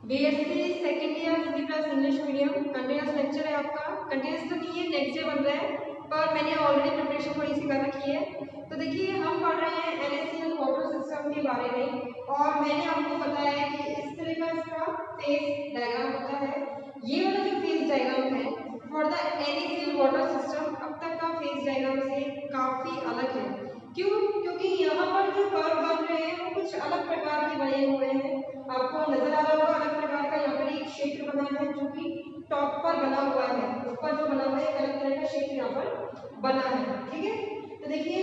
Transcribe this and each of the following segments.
BSc second year Hindi plus English medium continuous lecture है आपका। Continuous तो नहीं है, नेक्स्ट डे बन रहा है, पर मैंने ऑलरेडी प्रिपरेशन थोड़ी सी कर रखी है। तो देखिए हम पढ़ रहे हैं NaCl वाटर सिस्टम के बारे में, और मैंने आपको बताया कि इस तरह का इसका फेज डायग्राम होता है। ये वाला जो फेज डायग्राम है for the NaCl water system अब तक का फेज डायग्राम से काफी अलग है। क्यों? क्योंकि यहाँ पर जो कर्व बन रहे हैं वो कुछ अलग प्रकार के बने हुए हैं। आपको नजर आ रहा होगा अलग प्रकार का यहाँ पर एक क्षेत्र बना है जो कि टॉप पर बना हुआ है, ऊपर जो बना हुआ है एक अलग तरह का क्षेत्र यहाँ पर बना है। ठीक है, तो देखिए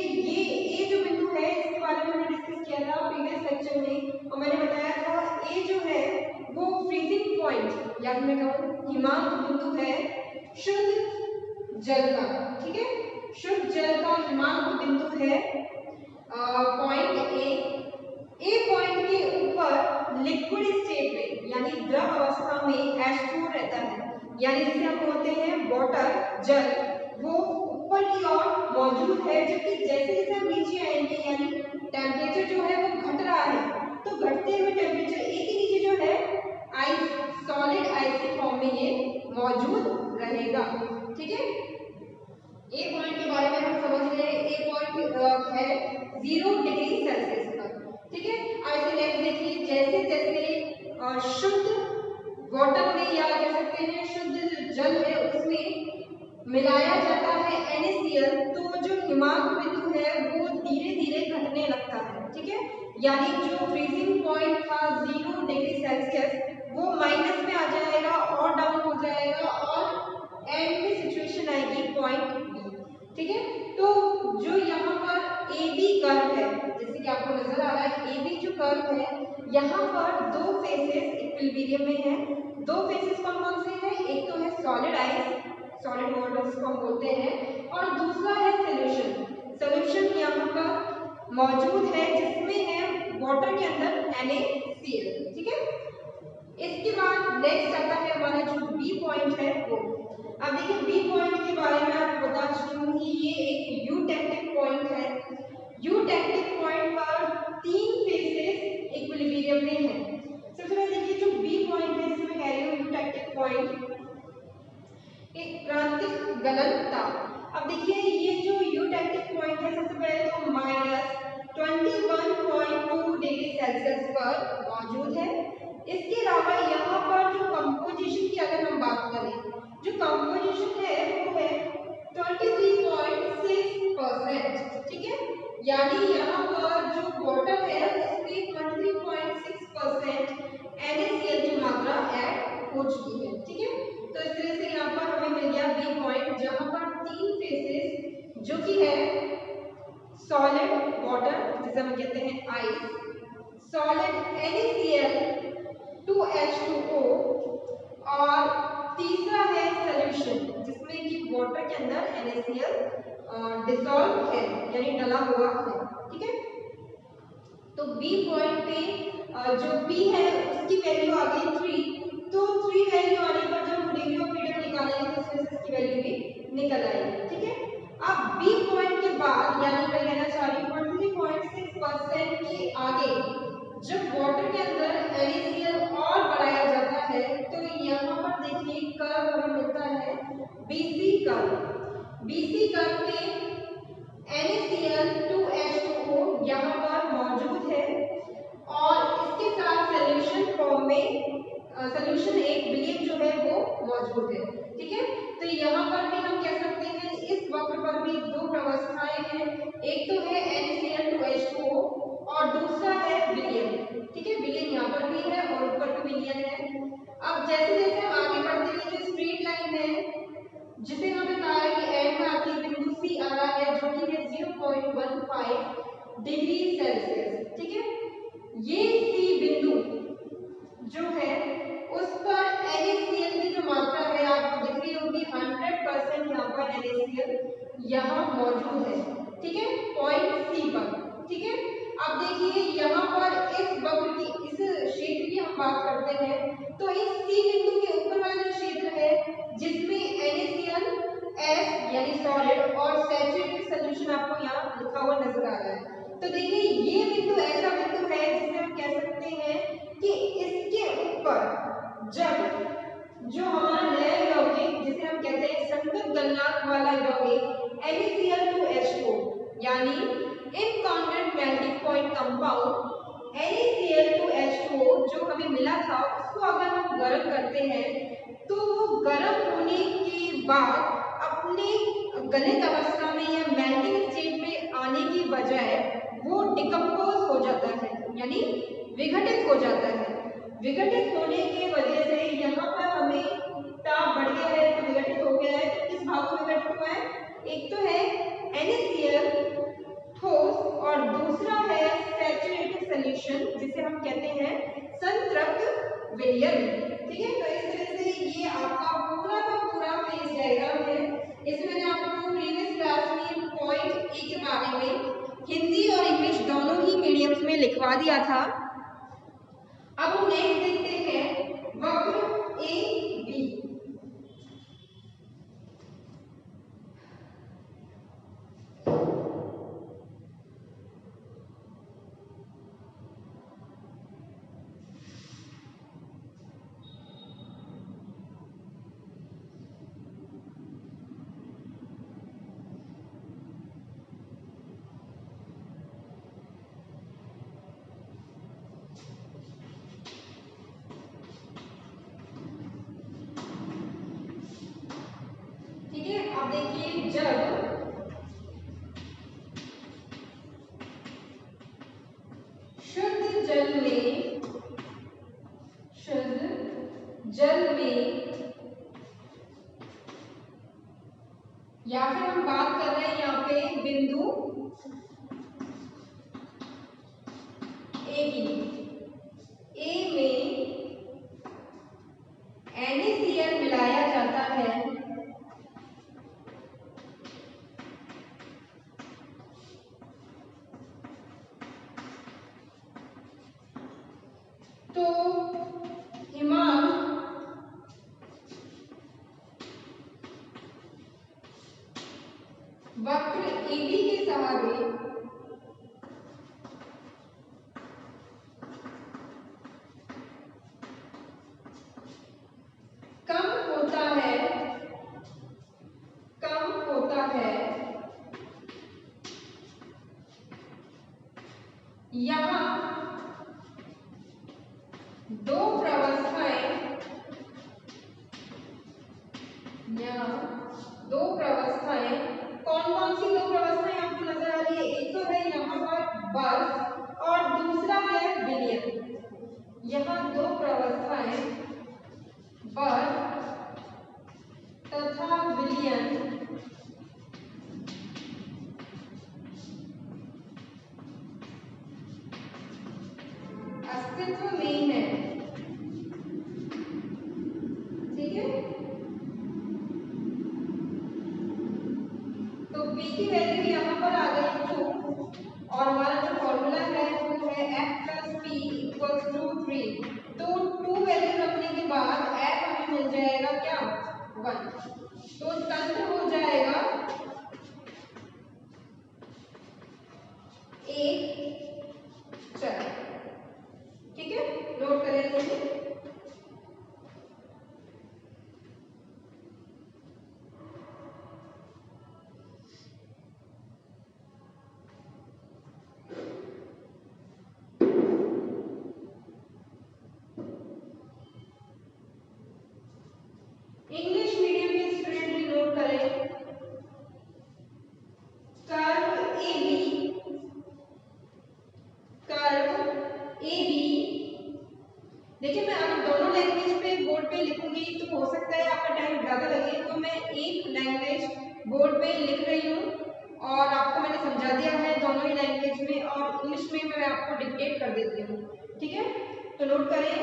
ये जो बिंदु है इसके बारे में हमने डिस्कस किया था प्रीवियस लेक्चर में, और मैंने बताया था ये जो है वो फ्रीजिंग पॉइंट या मैं कहूँ हिमांक बिंदु है शुद्ध जल का। ठीक है, शुद्ध जल का हिमांक बिंदु है पॉइंट ए पॉइंट के ऊपर लिक्विड स्टेट में यानी द्रव अवस्था में H2O रहता है, यानी जिसे हम बोलते हैं वाटर जल, वो ऊपर की ओर मौजूद है। जबकि जैसे जैसे हम नीचे आएंगे यानी टेम्परेचर जो है वो घट रहा है, तो घटते हुए टेम्परेचर ए के नीचे जो है आइस, सॉलिड आइस के फॉर्म में ये मौजूद रहेगा। ठीक है, ए पॉइंट के बारे में हम समझ रहे हैं। ए पॉइंट है 0 डिग्री सेल्सियस पर। ठीक है, ऐसे नेक्स्ट देखिए जैसे जैसे शुद्ध वाटर में या कह सकते हैं शुद्ध जल है उसमें मिलाया जाता है NaCl, तो जो हिमांक बिंदु है वो धीरे धीरे घटने लगता है। ठीक है, यानी जो फ्रीजिंग पॉइंट था 0 डिग्री सेल्सियस वो माइनस में आ जाएगा और डाउन हो जाएगा, और एंड में सिचुएशन आएगी पॉइंट बी। ठीक है, तो जो यहाँ पर ए बी कर्व है, जैसे कि आपको नजर आ रहा है ए बी जो कर्व है यहाँ पर दो फेसेस इक्विलिब्रियम में है। दो फेसेस कौन कौन से हैं? एक तो है सॉलिड आइस, सॉलिड वाटर जिसको हम बोलते हैं, और दूसरा है सोल्यूशन। सोल्यूशन यहाँ पर मौजूद है जिसमें है वाटर के अंदर NaCl। ठीक है, इसके बाद नेक्स्ट आता है हमारा जो बी पॉइंट है वो। अब देखिए बी पॉइंट के बारे में आपको बता चुकी कि ये एक यूटेक्टिक पॉइंट है। यूटेक्टिक पॉइंट पर तीन फेसेस इक्विलिब्रियम में है। सबसे पहले देखिए जो बी पॉइंट है जिसे मैं कह रही हूँ यूटेक्टिक पॉइंट, एक क्रांतिक गलनता। अब देखिए ये जो यूटेक्टिक पॉइंट है सबसे पहले तो -21.2 डिग्री सेल्सियस पर मौजूद है। इसके अलावा यहाँ पर जो कंपोजिशन की अगर हम बात करें, जो कंपोजिशन है वो है 23.6%। ठीक है, यानी यहाँ पर जो वाटर है उसमें 23.6% NaCl की मात्रा ऐड हो चुकी है। ठीक है, तो इस तरह से यहाँ पर हमें मिल गया बी पॉइंट जहाँ पर तीन फेसेस जो कि है सॉलिड वाटर जिसे हम कहते हैं आइस, सॉलिड NaCl 2H2O, और तीसरा है सोल्यूशन जिसमें कि वाटर के अंदर NaCl डिसॉल्व है यानी डला हुआ है। ठीक है, तो बी पॉइंट पे जो बी है उसकी वैल्यू आ गई 3, तो 3 वैल्यू आने पर जब हम डिग्री ऑफ फ्रीडम निकालेंगे तो उसमें से इसकी वैल्यू भी निकल आएगी। ठीक है, अब बी पॉइंट के बाद यानी मैं कहना चाह रही हूँ 23.6% के आगे जब वाटर के अंदर NaCl और बढ़ाया जाता है तो यहाँ पर देखिए कर्व हमें मिलता है BC कर्व। BC कर्व में NaCl 2H2O यहाँ पर मौजूद है, और इसके साथ सोल्यूशन फॉर्म में सोल्यूशन एक विलियम जो है वो मौजूद है। ठीक है, तो यहाँ पर भी हम कह सकते हैं इस वक्र पर भी दो अवस्थाएं हैं, एक तो है NaCl 2H2O और दूसरा है विलियम। ठीक है, विलियम यहाँ पर भी है और ऊपर भी विलियम है। अब जैसे जैसे हम आगे बढ़ते हुए जो स्ट्रेट लाइन है जिसे हमें कहा है कि एंड में आपकी बिंदु सी आ रहा है जो कि है 0.15 डिग्री सेल्सियस। ठीक है, ये सी बिंदु जो है उस पर NaCl की जो मात्रा है आपको दिख रही होगी 100% यहाँ पर NaCl यहाँ मौजूद है। ठीक है, पॉइंट सी पर। ठीक है, अब देखिए यहाँ पर इस वक्र की इस क्षेत्र की हम बात करते हैं तो इस सी बिंदु के ऊपर वाला जो क्षेत्र है जिसमें NaCl S यानी सॉलिड और सैचुरेटेड सॉल्यूशन आपको यहाँ लिखा हुआ नजर आ रहा है। तो देखिए ये बिंदु ऐसा बिंदु है जिसे हम कह सकते हैं कि इसके ऊपर जब जो हमारा नया यौगिक जिसे हम कहते हैं संगत गलनांक वाला यौगिक NaCl2H2 यानी incongruent melting point compound NaCl2H2O जो हमें मिला था उसको अगर हम गर्म करते हैं तो वो गर्म होने के बाद अपने गलित अवस्था में या मेल्टिंग स्टेट में आने की बजाय वो डिकम्पोज हो जाता है यानी विघटित हो जाता है। विघटित होने की वजह से यहाँ पर हमें ताप बढ़ गया है तो विघटित हो गया है। तो किस भाग में विघटित हुआ है? एक तो है NaCl ठोस और दूसरा है सैचुरेटेड सॉल्यूशन जिसे हम कहते हैं संतृप्त विलयन। ठीक है, तो इस तरह से ये आपका पूरा का पूरा फेज डायग्राम है। इसमें मैंने आपको प्रीवियस क्लास में पॉइंट ए के बारे में हिंदी और इंग्लिश दोनों ही मीडियम्स में लिखवा दिया था। अब हम नेक्स्ट देखते हैं वक्र ए बी। अब देखिए जब शुद्ध जल में या फिर हम बात कर रहे हैं यहाँ पे बिंदु ए में NaCl मिलाया जाता है तो हिमांक वक्र AB के सहारे कम होता है यहाँ दो प्रवस्थाएं कौन कौन सी दो प्रवस्थाएं आपको नजर आ रही है? एक तो है यहाँ पर बर्फ और दूसरा है विलयन। यहाँ दो प्रवस्थाएं बर्फ तथा विलयन अस्तित्व में है। ठीक है, तो B की वैल्यू यहाँ पर आ गई 2 और हमारा जो फॉर्मूला है वो है F+P=3। तो 2 वैल्यू रखने के बाद F हमें मिल जाएगा क्या? 1। तो तंत्र हो जाएगा एक चल। ठीक है, नोट करें इसे। इंग्लिश मीडियम के स्टूडेंट भी नोट करें कर्व AB। देखिए मैं अब दोनों लैंग्वेज पे बोर्ड पे लिखूंगी तो हो सकता है आपका टाइम ज़्यादा लगे, तो मैं एक लैंग्वेज बोर्ड पे लिख रही हूँ और आपको मैंने समझा दिया है दोनों ही लैंग्वेज में, और इंग्लिश में मैं आपको डिक्टेट कर देती हूँ। ठीक है, तो नोट करें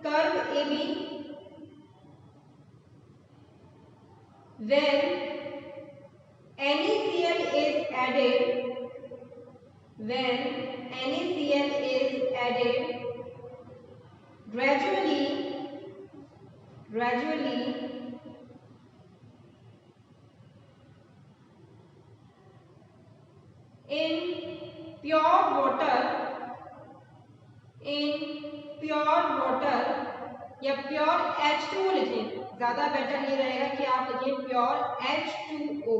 curve AB when NaCl is added gradually in pure water या प्योर H2O लिखें, ज्यादा बेटर ये रहेगा कि आप लिखें pure H2O।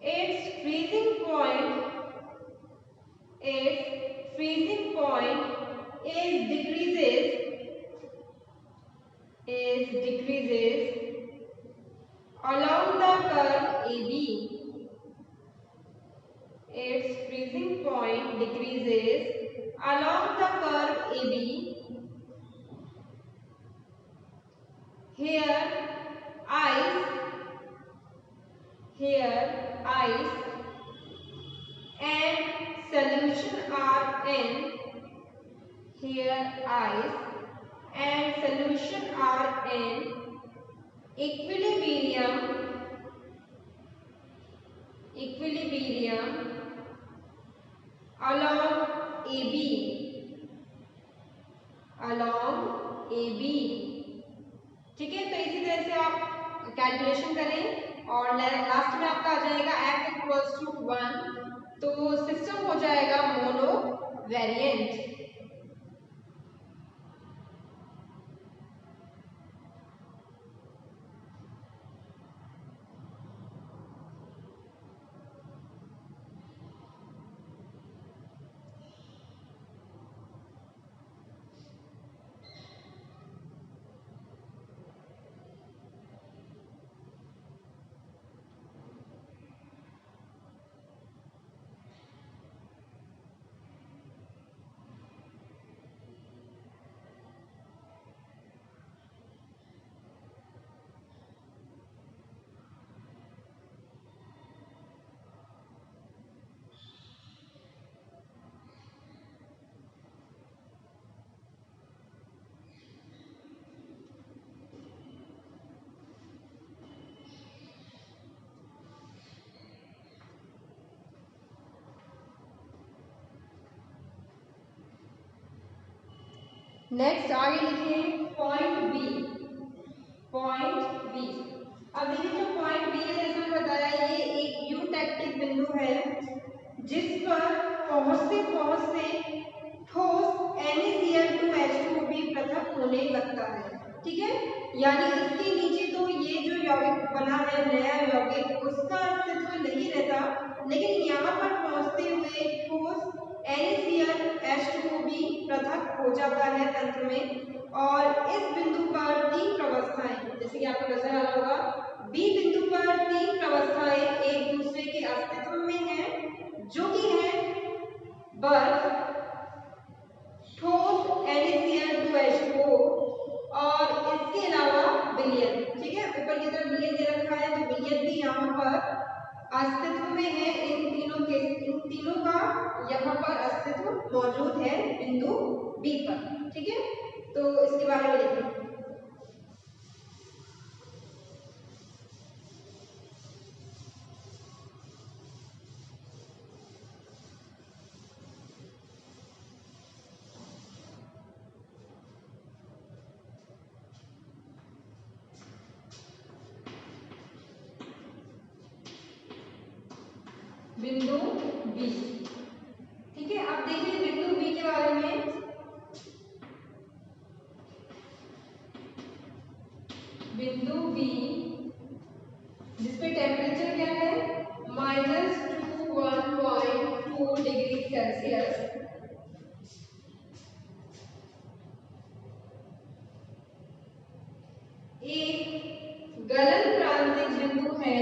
its freezing point decreases along the curve AB. Its freezing point decreases along the curve AB. Here ice and solution are in equilibrium along AB। ठीक है, तो इसी तरह से आप कैलकुलेशन करें और लास्ट में आपका आ जाएगा F इक्वल्स टू 1, तो सिस्टम हो जाएगा मोनो वेरिएंट। नेक्स्ट आगे लिखें पॉइंट बी। अब देखिए जो पॉइंट बी है, जैसे मैंने बताया, ये एक यूटेक्टिक बिंदु है जिस पर पहुंचते ठोस NaCl2H2O भी पृथक होने लगता है। ठीक है, यानी इसके नीचे तो ये जो यौगिक बना है नया यौगिक, उसका अस्तित्व नहीं रहता, लेकिन यहाँ पर पहुंचते हुए ठोस NaCl2H2O भी पृथक हो जाता है तंत्र में। और इस बिंदु पर 3 प्रवस्थाएं, जैसे कि आपको नजर आ रहा होगा, बी बिंदु पर 3 प्रवस्थाएं एक दूसरे के अस्तित्व में हैं, जो कि है बर्फ, ठोस NaCl2H2O और इसके अलावा विलयन। ठीक है, ऊपर की तरफ विलयन दे रखा है, तो विलयन भी यहाँ पर अस्तित्व में है। इन तीनों का यहाँ पर अस्तित्व मौजूद है बिंदु बी पर। ठीक है, तो इसके बारे में लिखें। बिंदु बी। ठीक है, अब देखिए बिंदु बी के बारे में। बिंदु बी जिसपे टेम्परेचर क्या है -21.2 डिग्री सेल्सियस, एक गलन क्रांतिक बिंदु है,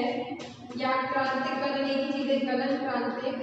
या क्रांतिक गलन एक ही चीज है, गलन क्रांतिक।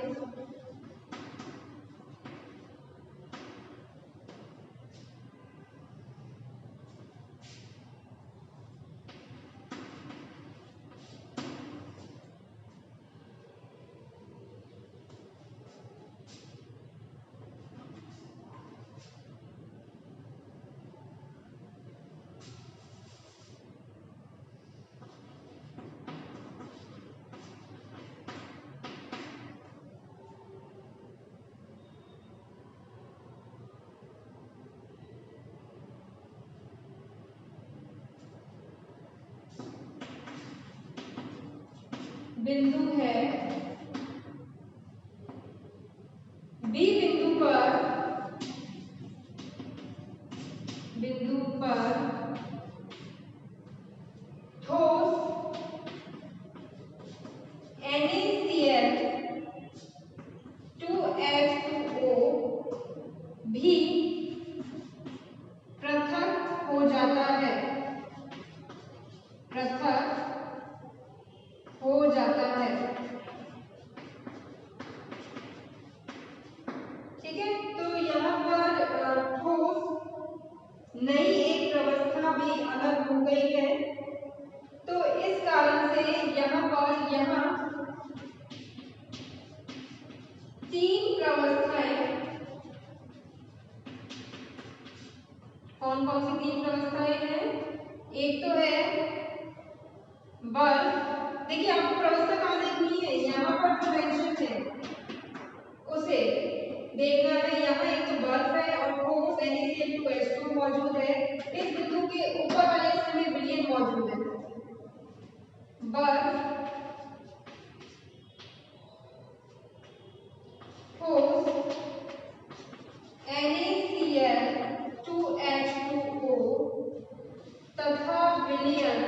बिंदु है बी बिंदु पर यहाँ पर यहाँ 3 प्रवस्थाएं, कौन कौन सी 3 प्रवस्थाएं हैं? एक तो है बर्फ, देखिए आपको प्रवस्था कहाँ देखनी है, यहाँ पर जो मेंशन है उसे देखना है। यहाँ एक तो बर्फ है और ठोस NaCl2H2 मौजूद है, इस बिंदु के ऊपर वाले हिस्से में विलयन मौजूद है। बर्फ, ठोस NaCl2H2O तथा विलयन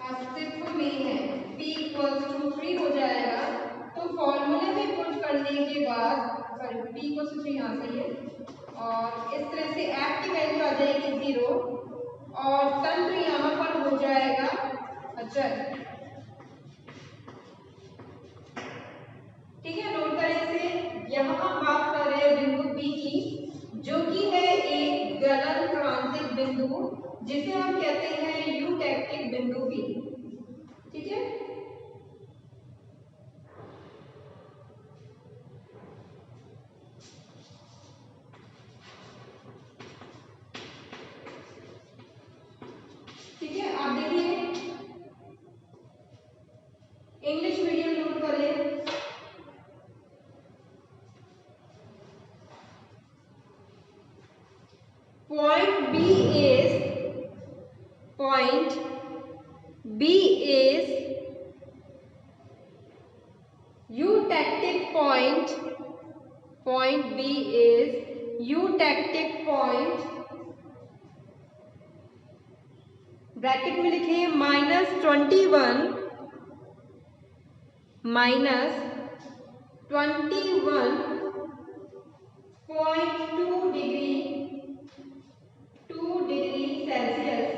अस्तित्व में है। P=3 हो जाएगा, तो फॉर्मूले में पुट करने के बाद, सॉरी P=3 यहाँ सही है, और इस तरह से F की वैल्यू आ जाएगी 0 और तंत्र यहाँ पर हो जाएगा अचल। ठीक है, नोट करें इसे। यहाँ हम बात कर रहे हैं बिंदु P की, जो कि है एक गलन क्रांतिक बिंदु, जिसे हम कहते हैं यूटेक्टिक बिंदु P। ठीक है, ठीक है, आप देखिए इंग्लिश मीडियम नोट करें। Point B is eutectic point. Point B is eutectic point. Bracket में लिखे -21 -21.2 डिग्री सेल्सियस,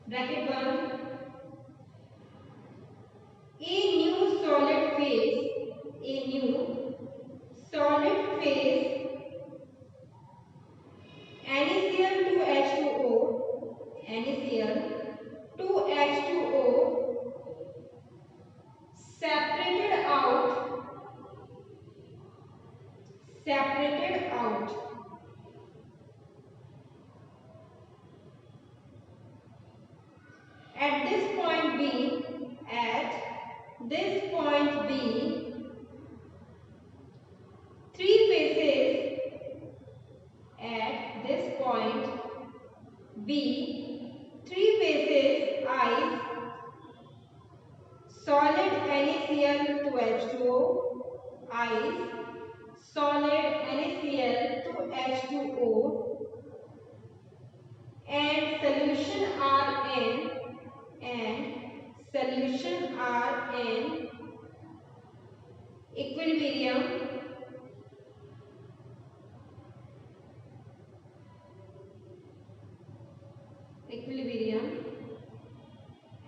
ब्रैकेट बंद। A new solid phase NaCl2H2O separated out at this point B, three phases, ice, solid NaCl2H2O, ice, solid NaCl2H2O, and solution are in equilibrium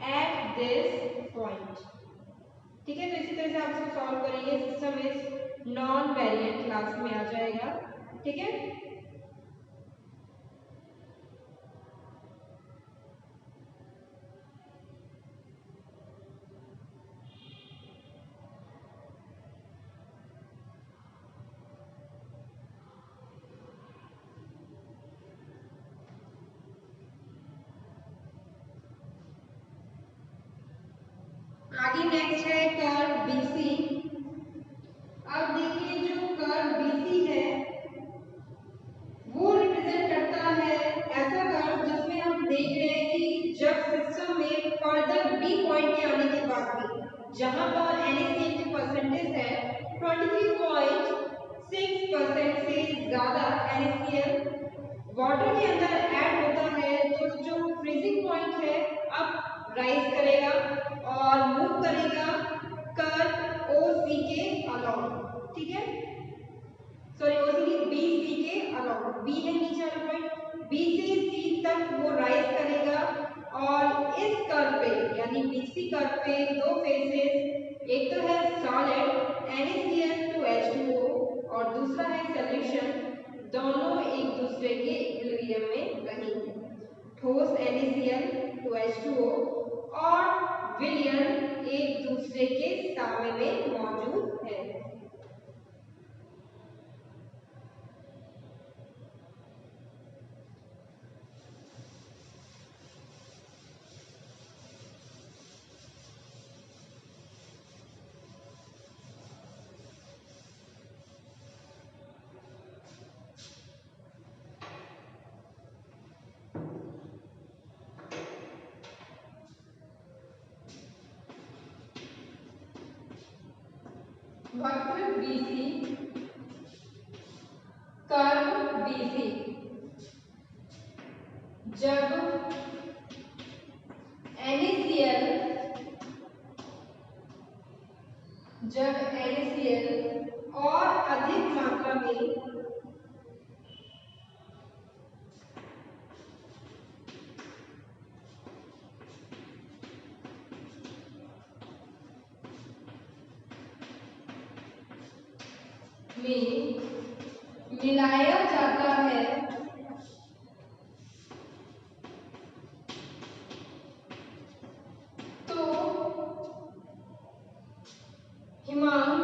at this point। ठीक है, तो इसी तरह से आप इसको सॉल्व करेंगे, system is non variant class में आ जाएगा। ठीक है, आगे नेक्स्ट है कर्व BC। अब देखिए जो कर्व BC है वो रिप्रेजेंट करता है ऐसा कर्व जिसमें हम देख रहे हैं कि जब सिस्टम में फर्दर B पॉइंट के आने के बाद भी जहां पर NaCl की परसेंटेज है 23.6% से ज्यादा NaCl वाटर के अंदर ऐड होता है, तो जो फ्रीजिंग पॉइंट है अब राइज करेगा और मूव करेगा कर्व OC के अलोंग। ठीक है, सॉरी OC BC के अलोंग, B है नीचे वाला पॉइंट, B से C तक वो राइज करेगा और इस कर्व पे यानी BC कर्व पे दो फेसेस, एक तो है सॉलिड NaCl2H2O और दूसरा है सॉल्यूशन, दोनों एक दूसरे के इक्विलिब्रियम में रहेंगे। ठोस NaCl2H2O और विलयन एक दूसरे के सामे में मौजूद है। वक्र BC, कर्व BC, जब NaCl और अधिक मात्रा में मिलाया जाता है तो हिमांक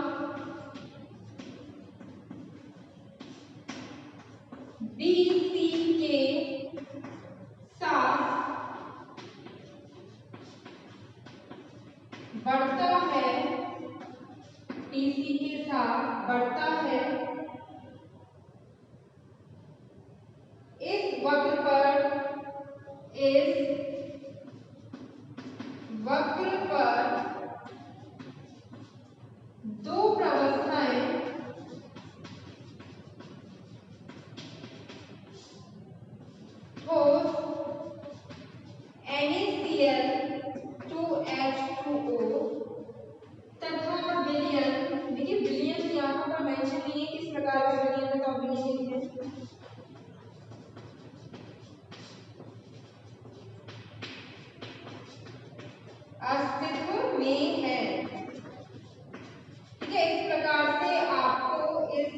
BC के साथ बढ़ता है, BC के साथ बढ़ता है। इस वक्र पर दो प्रवस्थाएं ठोस NaCl2H2O तथा विलयन, देखिए विलयन यहाँ पर मेंशन नहीं है किस प्रकार का विलयन है, कॉम्बिनेशन है। अस्तित्व में है, ठीक है। इस प्रकार से आपको इस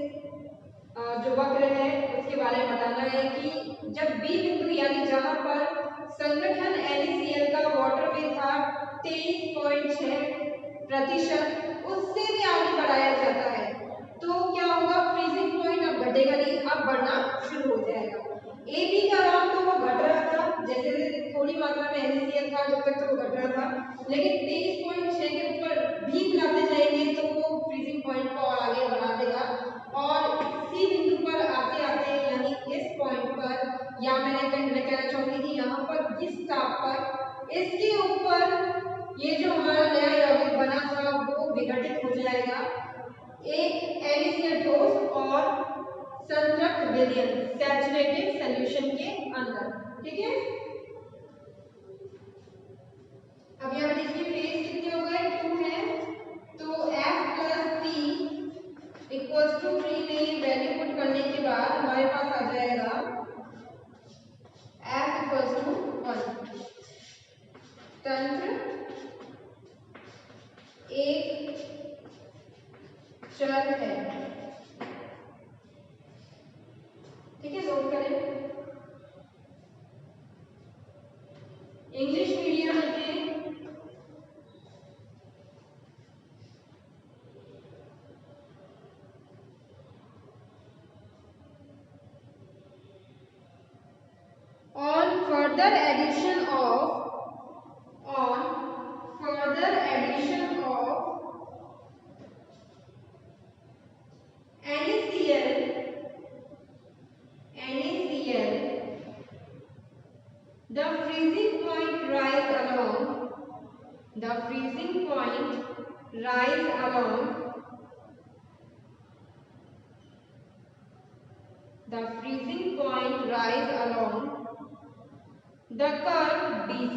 जो वक्र है उसके बारे में बताना है कि जब बी बिंदु यानी जहां पर संगठन NaCl का वाटर में था 23.6%, उससे भी आगे बढ़ाया जाता है तो क्या होगा, फ्रीजिंग पॉइंट अब घटेगा नहीं, अब बढ़ना शुरू हो जाएगा। ए बी का नाम तो वो घट रहा था, जैसे थोड़ी मात्रा में NaCl था जब तक तो वो घट रहा था, लेकिन 23.6 के ऊपर भी मिलाते जाएंगे तो वो फ्रीजिंग पॉइंट को और आगे बढ़ा देगा और सी बिंदु पर आते आते यानी इस पॉइंट पर, या मैं कहना चाहूंगी कि यहाँ पर इस ताप पर इसके ऊपर ये जो हमारा नया यौगिक बना था वो विघटित हो जाएगा एक NaCl ठोस और संतृप्त विलयन सैचुरेटेड सॉल्यूशन के अंदर, ठीक है। अब यहाँ देखिए फेज कितने हो गए, 2 है, तो F + P इक्वल्स टू 3 में वैल्यू पुट करने के बाद हमारे पास आ जाएगा F इक्वल्स टू 1। तंत्र एक चर है, ठीक है, नोट करें। इंग्लिश मीडियम में on further addition of NaCl, the freezing point rise along the freezing point rise along the curve BC,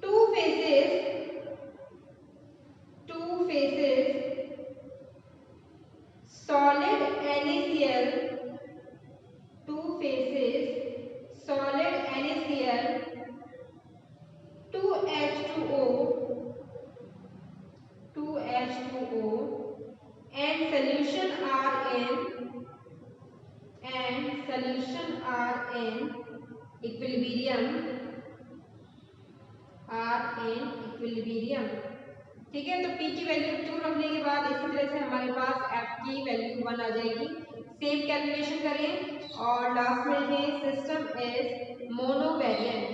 two phases solid NaCl 2H2O, 2H2O and solution are in equilibrium, ठीक है। तो P की value 2 रखने के बाद इसी तरह से हमारे पास F की वैल्यू 1 आ जाएगी। सेम कैलकुलेशन करें और लास्ट में लिखें सिस्टम इज मोनोवेरिएंट।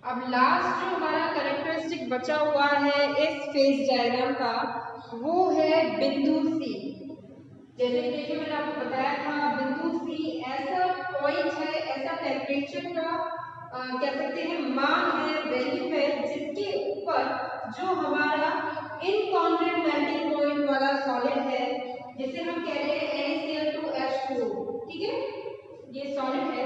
अब लास्ट जो हमारा कैरेक्टरिस्टिक बचा हुआ है इस फेज डायग्राम का वो है बिंदु सी। जैसे कि देखिए मैंने आपको बताया था बिंदु सी ऐसा पॉइंट है, ऐसा टेम्परेचर का कह सकते हैं मान है, वैल्यू है जिसके ऊपर जो हमारा इनकॉन्वेंट मेल्टिंग पॉइंट वाला सॉलिड है जिसे हम कह रहे हैं NaCl2H2O, ठीक है, ये सॉलिड है।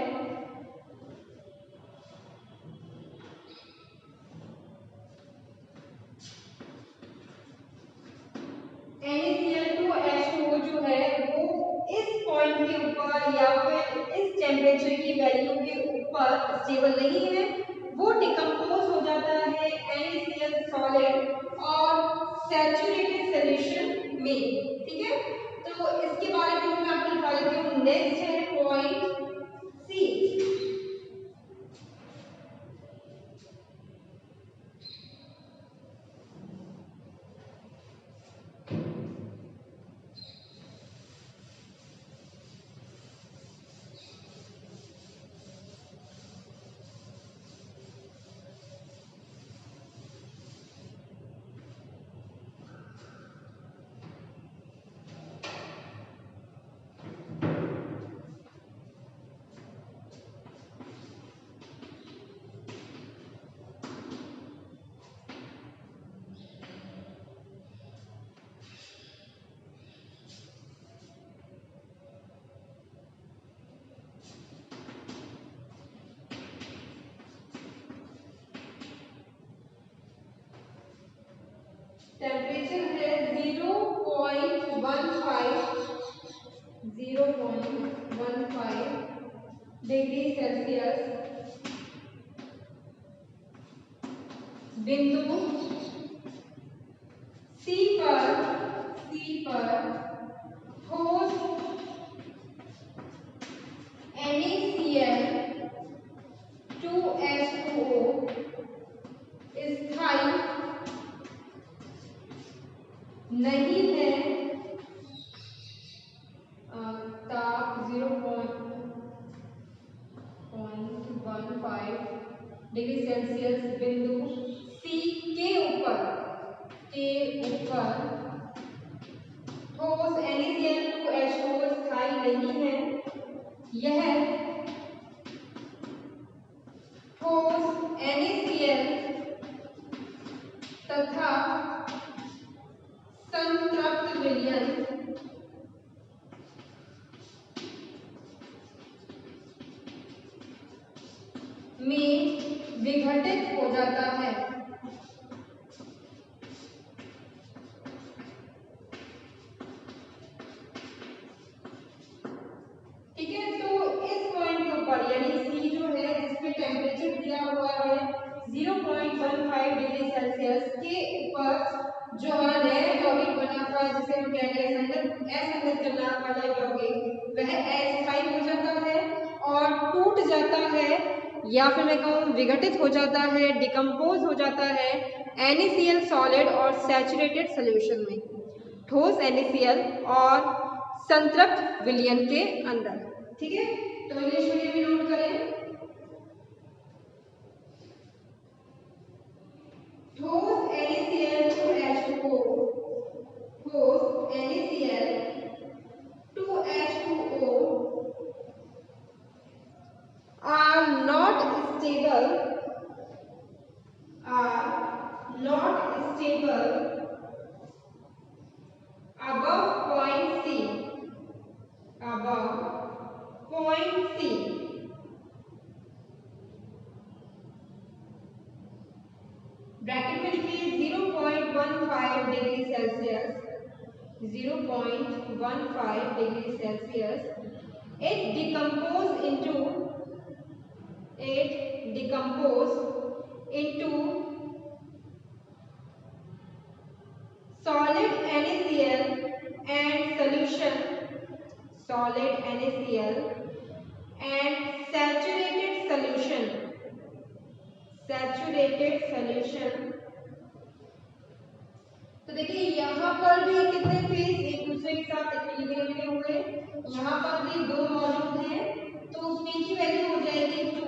NaCl2H2O जो है वो इस पॉइंट के ऊपर या फिर इस टेम्परेचर की वैल्यू के ऊपर स्टेबल नहीं है, वो डिकम्पोज हो जाता है NaCl सॉलिड और सैचुरेटेड सॉल्यूशन में, ठीक है। तो इसके बारे में मैं आपको लिखवा देती हूँ। नेक्स्ट है पॉइंट सी। टेम्परेचर है 0.15 डिग्री सेल्सियस। बिंदु सी पर ठोस NaCl2H2O स्थायी नहीं है। ताप 0.15 डिग्री सेल्सियस बिंदु सी के ऊपर ठोस NaCl2H2O स्थायी नहीं है। यह ठोस NaCl तथा संतृप्त विलयन में विघटित हो जाता है। ठीक है, तो इस पॉइंट के ऊपर यानी सी जो है जिसपे टेम्परेचर दिया हुआ है 0.15 डिग्री सेल्सियस के ऊपर जो हमारा नया यौगिक बना था जिसे हम कह रहे हैं असंगत गलनांक वाला यौगिक, वह अस्थायी हो जाता है और टूट जाता है या फिर मैं कहूँ विघटित हो जाता है, डिकम्पोज हो जाता है NaCl सॉलिड और सैचुरेटेड सॉल्यूशन में, ठोस NaCl और संतृप्त विलयन के अंदर। ठीक है, तो इंग्लिश मीडियम में नोट करें। ठोस NaCl2H2O are not stable above point C bracket में लिखिए 0.15 degree Celsius, 0.15 degree Celsius, it decompose into solid NaCl and solution, solid NaCl and saturated solution, तो देखिए यहाँ पर भी कितने फेज एक दूसरे के साथ इक्विलिब्रियम में हुए, यहाँ पर भी दो मौजूद हैं, तो P की वैल्यू हो जाएगी 2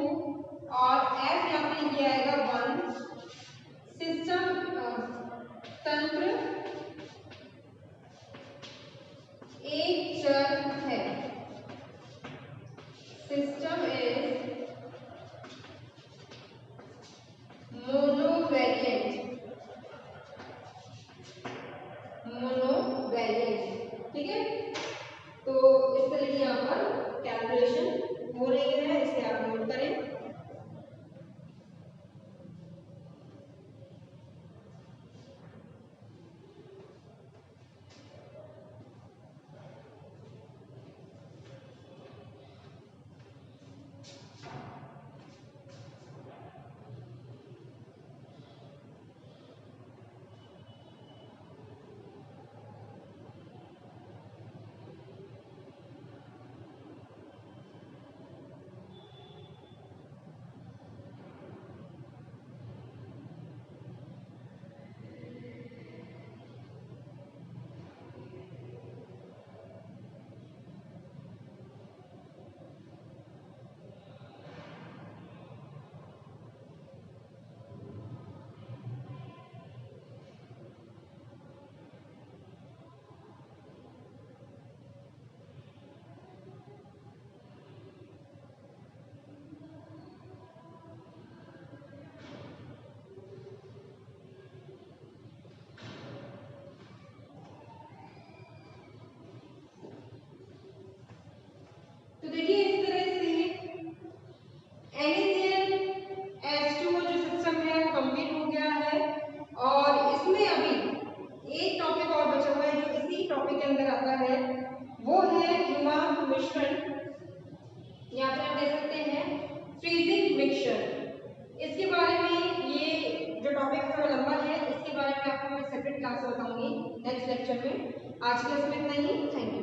और F यहाँ पे लिख आएगा 1। सिस्टम तंत्र एक चर है, सिस्टम इज मोनोवेरिएंट, ठीक है। तो इस तरह की यहाँ पर कैलकुलेशन हो रही है, इसे आप नोट करें। तो देखिए इस तरह से NaCl H2O जो सिस्टम है वो कंप्लीट हो गया है, और इसमें अभी एक टॉपिक और बचा हुआ है जो इसी टॉपिक के अंदर आता है, वो है हिमांक मिश्रण, या फिर आप देख सकते हैं फ्रीजिंग मिक्सचर। इसके बारे में, ये जो टॉपिक थोड़ा लंबा है, इसके बारे में आपको मैं सेपरेट क्लास में बताऊंगी नेक्स्ट लेक्चर में। आज के लिए इसमें इतना ही, थैंक यू।